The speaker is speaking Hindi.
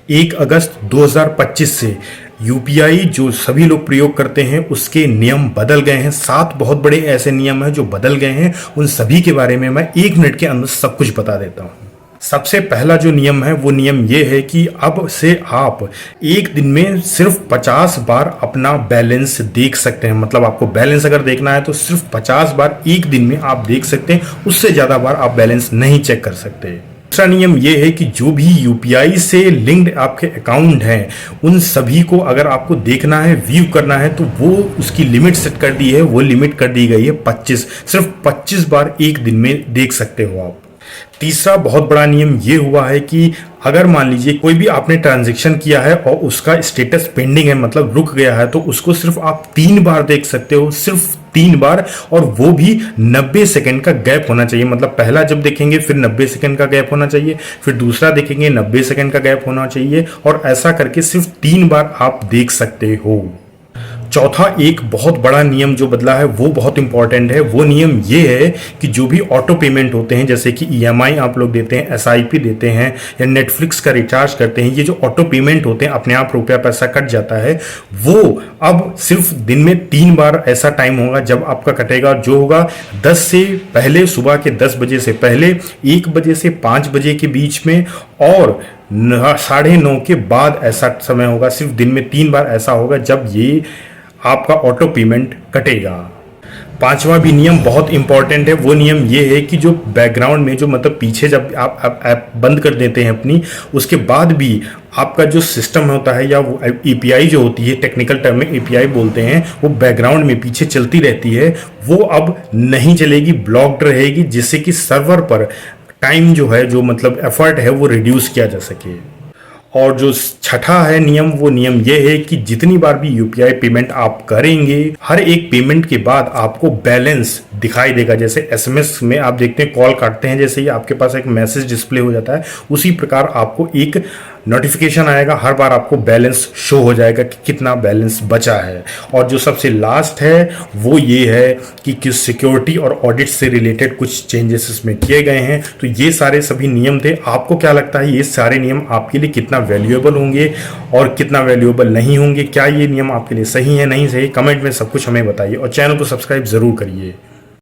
1 अगस्त 2025 से यूपीआई जो सभी लोग प्रयोग करते हैं उसके नियम बदल गए हैं। 7 बहुत बड़े ऐसे नियम हैं जो बदल गए हैं। उन सभी के बारे में मैं 1 मिनट के अंदर सब कुछ बता देता हूं। सबसे पहला जो नियम है वो नियम ये है कि अब से आप एक दिन में सिर्फ 50 बार अपना बैलेंस देख सकते हैं। मतलब आपको बैलेंस अगर देखना है तो सिर्फ 50 बार एक दिन में आप देख सकते हैं, उससे ज़्यादा बार आप बैलेंस नहीं चेक कर सकते। दूसरा नियम यह है कि जो भी यूपीआई से लिंक्ड आपके अकाउंट हैं उन सभी को अगर आपको देखना है, व्यू करना है, तो वो उसकी लिमिट सेट कर दी है। वो लिमिट कर दी गई है 25, सिर्फ 25 बार एक दिन में देख सकते हो आप। तीसरा बहुत बड़ा नियम ये हुआ है कि अगर मान लीजिए कोई भी आपने ट्रांजैक्शन किया है और उसका स्टेटस पेंडिंग है, मतलब रुक गया है, तो उसको सिर्फ आप 3 बार देख सकते हो, सिर्फ 3 बार, और वो भी 90 सेकंड का गैप होना चाहिए। मतलब पहला जब देखेंगे फिर 90 सेकंड का गैप होना चाहिए, फिर दूसरा देखेंगे 90 सेकंड का गैप होना चाहिए, और ऐसा करके सिर्फ 3 बार आप देख सकते हो। चौथा एक बहुत बड़ा नियम जो बदला है वो बहुत इंपॉर्टेंट है। वो नियम ये है कि जो भी ऑटो पेमेंट होते हैं, जैसे कि ईएमआई आप लोग देते हैं, एसआईपी देते हैं, या नेटफ्लिक्स का रिचार्ज करते हैं, ये जो ऑटो पेमेंट होते हैं अपने आप रुपया पैसा कट जाता है, वो अब सिर्फ दिन में 3 बार ऐसा टाइम होगा जब आपका कटेगा, जो होगा 10 से पहले, सुबह के 10 बजे से पहले, 1 बजे से 5 बजे के बीच में, और 9:30 के बाद ऐसा समय होगा। सिर्फ दिन में 3 बार ऐसा होगा जब ये आपका ऑटो पेमेंट कटेगा। पांचवा भी नियम बहुत इंपॉर्टेंट है। वो नियम ये है कि जो बैकग्राउंड में, जो मतलब पीछे जब आप ऐप बंद कर देते हैं अपनी, उसके बाद भी आपका जो सिस्टम होता है या वो एपीआई जो होती है, टेक्निकल टर्म में एपीआई बोलते हैं, वो बैकग्राउंड में पीछे चलती रहती है, वो अब नहीं चलेगी, ब्लॉक्ड रहेगी, जिससे कि सर्वर पर टाइम जो है, जो मतलब एफर्ट है, वो रिड्यूस किया जा सके। और जो छठा है नियम, वो नियम ये है कि जितनी बार भी यूपीआई पेमेंट आप करेंगे, हर एक पेमेंट के बाद आपको बैलेंस दिखाई देगा। जैसे एसएमएस में आप देखते हैं, कॉल काटते हैं, जैसे ही आपके पास एक मैसेज डिस्प्ले हो जाता है, उसी प्रकार आपको एक नोटिफिकेशन आएगा, हर बार आपको बैलेंस शो हो जाएगा कि कितना बैलेंस बचा है। और जो सबसे लास्ट है वो ये है कि किस सिक्योरिटी और ऑडिट से रिलेटेड कुछ चेंजेस इसमें किए गए हैं। तो ये सारे सभी नियम थे। आपको क्या लगता है ये सारे नियम आपके लिए कितना वैल्यूएबल होंगे और कितना वैल्यूएबल नहीं होंगे? क्या ये नियम आपके लिए सही है, नहीं सही? कमेंट में सब कुछ हमें बताइए और चैनल को सब्सक्राइब जरूर करिए।